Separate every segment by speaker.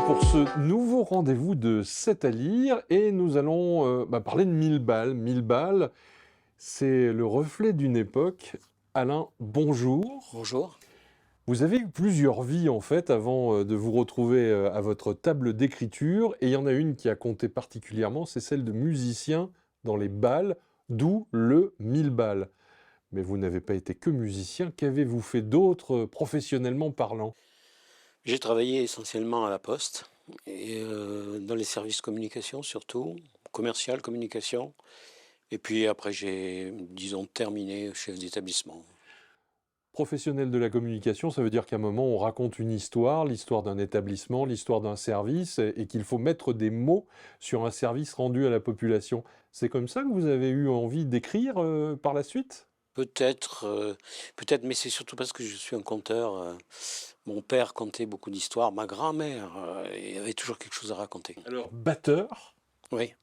Speaker 1: pour ce nouveau rendez-vous de 7 à lire et nous allons parler de 1000 balles. 1000 balles, c'est le reflet d'une époque. Alain, bonjour.
Speaker 2: Bonjour.
Speaker 1: Vous avez eu plusieurs vies en fait avant de vous retrouver à votre table d'écriture et il y en a une qui a compté particulièrement, c'est celle de musicien dans les balles, d'où le 1000 balles. Mais vous n'avez pas été que musicien, qu'avez-vous fait d'autre professionnellement parlant?
Speaker 2: J'ai travaillé essentiellement à la poste et dans les services communication surtout, commercial, communication et puis après j'ai, disons, terminé chef d'établissement.
Speaker 1: Professionnel de la communication, ça veut dire qu'à un moment, on raconte une histoire, l'histoire d'un établissement, l'histoire d'un service, et qu'il faut mettre des mots sur un service rendu à la population. C'est comme ça que vous avez eu envie d'écrire par la suite?
Speaker 2: Peut-être, peut-être, mais c'est surtout parce que je suis un conteur, mon père contait beaucoup d'histoires, ma grand-mère, et avait toujours quelque chose à raconter.
Speaker 1: Alors, batteur,
Speaker 2: Oui.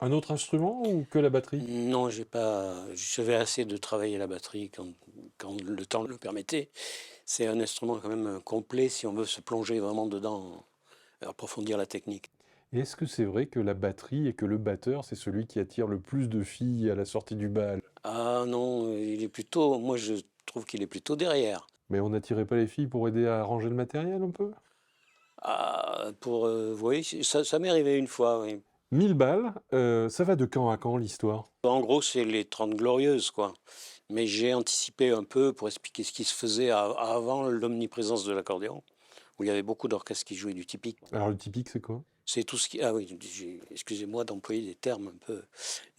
Speaker 1: un autre instrument ou que la batterie?
Speaker 2: Non, j'ai pas j'avais assez de travailler la batterie quand le temps le permettait. C'est un instrument quand même, complet si on veut se plonger vraiment dedans, approfondir la technique.
Speaker 1: Et est-ce que c'est vrai que la batterie et que le batteur, c'est celui qui attire le plus de filles à la sortie du bal?
Speaker 2: Ah non, il est plutôt moi je trouve qu'il est plutôt derrière.
Speaker 1: Mais on n'attirait pas les filles pour aider à ranger le matériel un peu?
Speaker 2: Ah, pour, oui, ça m'est arrivé une fois, oui.
Speaker 1: 1000 balles, ça va de quand à quand l'histoire?
Speaker 2: En gros, c'est les 30 glorieuses, quoi. Mais j'ai anticipé un peu pour expliquer ce qui se faisait avant l'omniprésence de l'accordéon, où il y avait beaucoup d'orchestres qui jouaient du typique.
Speaker 1: Alors le typique, c'est quoi?
Speaker 2: C'est tout ce qui ah oui, excusez-moi d'employer des termes un peu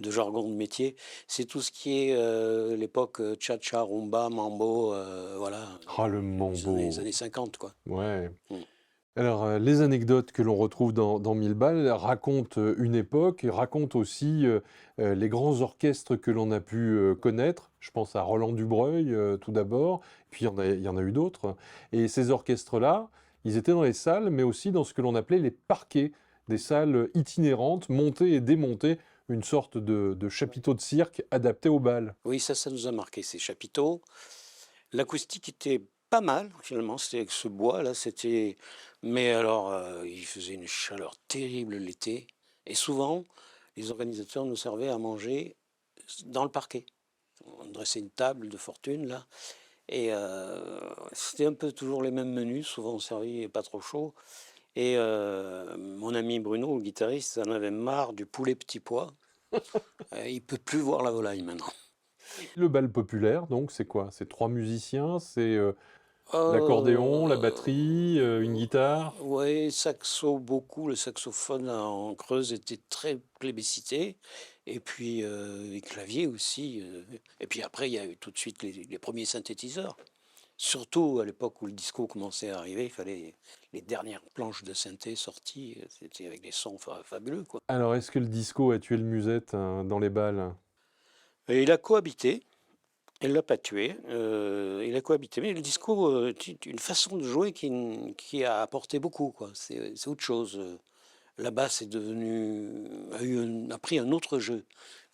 Speaker 2: de jargon de métier. C'est tout ce qui est, l'époque, cha-cha, rumba, mambo, voilà,
Speaker 1: Ah, le
Speaker 2: les
Speaker 1: mambo!
Speaker 2: années 50, quoi.
Speaker 1: Ouais.
Speaker 2: Mmh.
Speaker 1: Alors, les anecdotes que l'on retrouve dans 1000 balles racontent, une époque et racontent aussi, les grands orchestres que l'on a pu, connaître. Je pense à Roland Dubreuil, tout d'abord, puis il y en a eu d'autres et ces orchestres-là, ils étaient dans les salles, mais aussi dans ce que l'on appelait les parquets, des salles, itinérantes, montées et démontées, une sorte de chapiteau de cirque adapté au bal.
Speaker 2: Oui, ça nous a marqué ces chapiteaux. L'acoustique était pas mal finalement, c'était avec ce bois là, c'était mais alors, il faisait une chaleur terrible l'été et souvent, les organisateurs nous servaient à manger dans le parquet. On dressait une table de fortune là et c'était un peu toujours les mêmes menus, souvent servis pas trop chaud et mon ami Bruno, le guitariste, en avait marre du poulet petit pois, il peut plus voir la volaille maintenant.
Speaker 1: Le bal populaire, donc, c'est quoi? C'est 3 musiciens, c'est, l'accordéon, la
Speaker 2: Heu,
Speaker 1: batterie, une guitare?
Speaker 2: ouais, saxo beaucoup, le saxophone en creuse était très plébiscité et puis, les claviers aussi, et puis après il y a eu tout de suite les 1ers synthétiseurs. Surtout à l'époque où le disco commençait à arriver, il fallait les dernières planches de synthé sorties, c'était avec des sons fabuleux, quoi.
Speaker 1: Alors, est-ce que le disco a tué le musette, dans les bals?
Speaker 2: Et il a cohabité, elle l'a pas tué, il a cohabité, mais le disco, est une façon de jouer qui a apporté beaucoup, quoi. C'est autre chose, la basse est devenue a pris un autre jeu.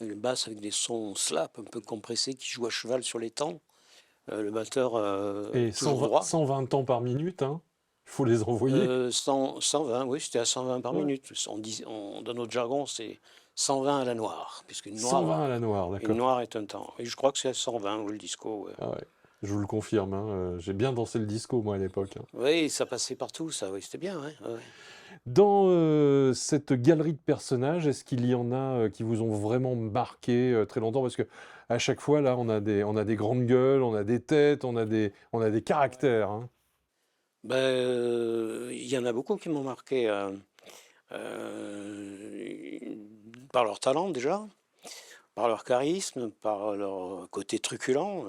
Speaker 2: Une basse avec des sons slap un peu compressés qui jouent à cheval sur les temps. Le batteur,
Speaker 1: Et
Speaker 2: toujours
Speaker 1: 120
Speaker 2: droit.
Speaker 1: 120 temps par minute, hein? Il faut les envoyer.
Speaker 2: 120, oui, c'était à 120 par
Speaker 1: Ouais.
Speaker 2: minute. Dans notre jargon, c'est 120 à la noire, puisqu'une noire,
Speaker 1: 120 à la noire,
Speaker 2: une
Speaker 1: d'accord.
Speaker 2: noire est un temps. Et je crois que c'est à 120, ou le disco, ouais.
Speaker 1: Ah ouais, je vous le confirme, hein, j'ai bien dansé le disco, moi, à l'époque, hein.
Speaker 2: Oui, ça passait partout, ça, oui, c'était bien, ouais, ouais, ouais.
Speaker 1: Dans, cette galerie de personnages, est-ce qu'il y en a, qui vous ont vraiment marqué, très longtemps? Parce qu'à chaque fois, là, on a des grandes gueules, on a des têtes, on a des caractères, hein.
Speaker 2: Ben, il y en a beaucoup qui m'ont marqué, par leur talent déjà, par leur charisme, par leur côté truculent.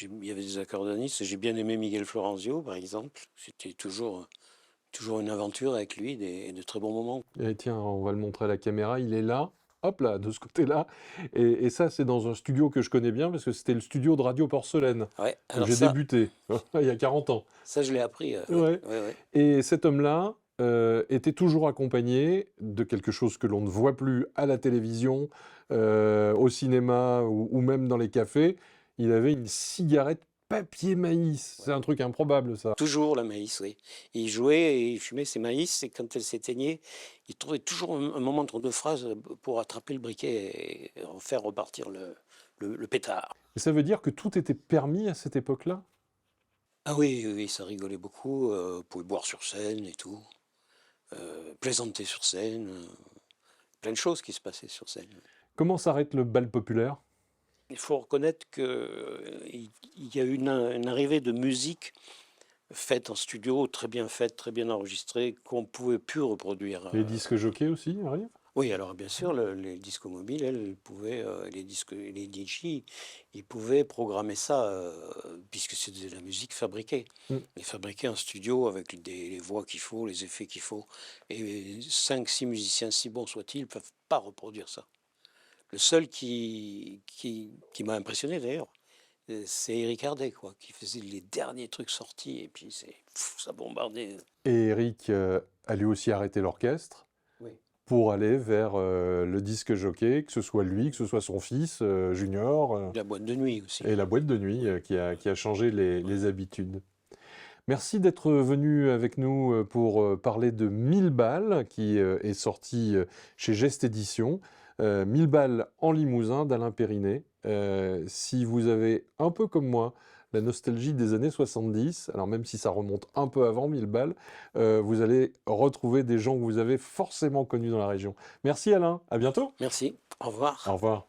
Speaker 2: Il y avait des accordéonistes, j'ai bien aimé Miguel Florencio, par exemple. C'était toujours une aventure avec lui, de très bons moments.
Speaker 1: Et tiens, on va le montrer à la caméra, il est là, hop là, de ce côté-là. Et ça, c'est dans un studio que je connais bien, parce que c'était le studio de Radio Porcelaine,
Speaker 2: Ouais,
Speaker 1: où
Speaker 2: alors
Speaker 1: j'ai débuté, il y a 40 ans.
Speaker 2: ça je l'ai appris, oui,
Speaker 1: Ouais.
Speaker 2: ouais, ouais.
Speaker 1: Et cet homme-là était toujours accompagné de quelque chose que l'on ne voit plus à la télévision, au cinéma ou même dans les cafés. Il avait une cigarette papier maïs. C'est un truc improbable, ça.
Speaker 2: Toujours la maïs, oui. Il jouait et il fumait ses maïs et quand elle s'éteignait, il trouvait toujours un moment entre deux phrases pour attraper le briquet et faire repartir le pétard.
Speaker 1: Et ça veut dire que tout était permis à cette époque-là?
Speaker 2: Ah oui, oui, oui, ça rigolait beaucoup. On pouvait boire sur scène et tout, plaisanter sur scène, plein de choses qui se passaient sur scène.
Speaker 1: Comment s'arrête le bal populaire?
Speaker 2: Il faut reconnaître qu'il y a eu une arrivée de musique faite en studio, très bien faite, très bien enregistrée, qu'on ne pouvait plus reproduire.
Speaker 1: Les disques jockeys aussi arrivent?
Speaker 2: Oui, alors bien sûr, les discos mobiles, elles pouvaient, les DJ, ils pouvaient programmer ça, puisque c'est de la musique fabriquée.
Speaker 1: Mm.
Speaker 2: Et fabriquée en studio avec les voix qu'il faut, les effets qu'il faut. Et 5, 6 musiciens, si bons soient-ils, ne peuvent pas reproduire ça. Le seul qui m'a impressionné d'ailleurs, c'est Eric Hardet, quoi, qui faisait les derniers trucs sortis, et puis ça bombardait.
Speaker 1: Et Eric a lui aussi arrêté l'orchestre
Speaker 2: Oui.
Speaker 1: pour aller vers le disque jockey, que ce soit lui, que ce soit son fils, Junior,
Speaker 2: La boîte de nuit aussi.
Speaker 1: et la boîte de nuit qui a changé les habitudes. Merci d'être venu avec nous pour parler de 1000 balles, qui est sorti chez Geste Édition. 1000 balles en Limousin d'Alain Périnet. Si vous avez un peu comme moi la nostalgie des années 70, alors même si ça remonte un peu avant 1000 balles, vous allez retrouver des gens que vous avez forcément connus dans la région. Merci Alain, à bientôt.
Speaker 2: Merci, au revoir.
Speaker 1: Au revoir.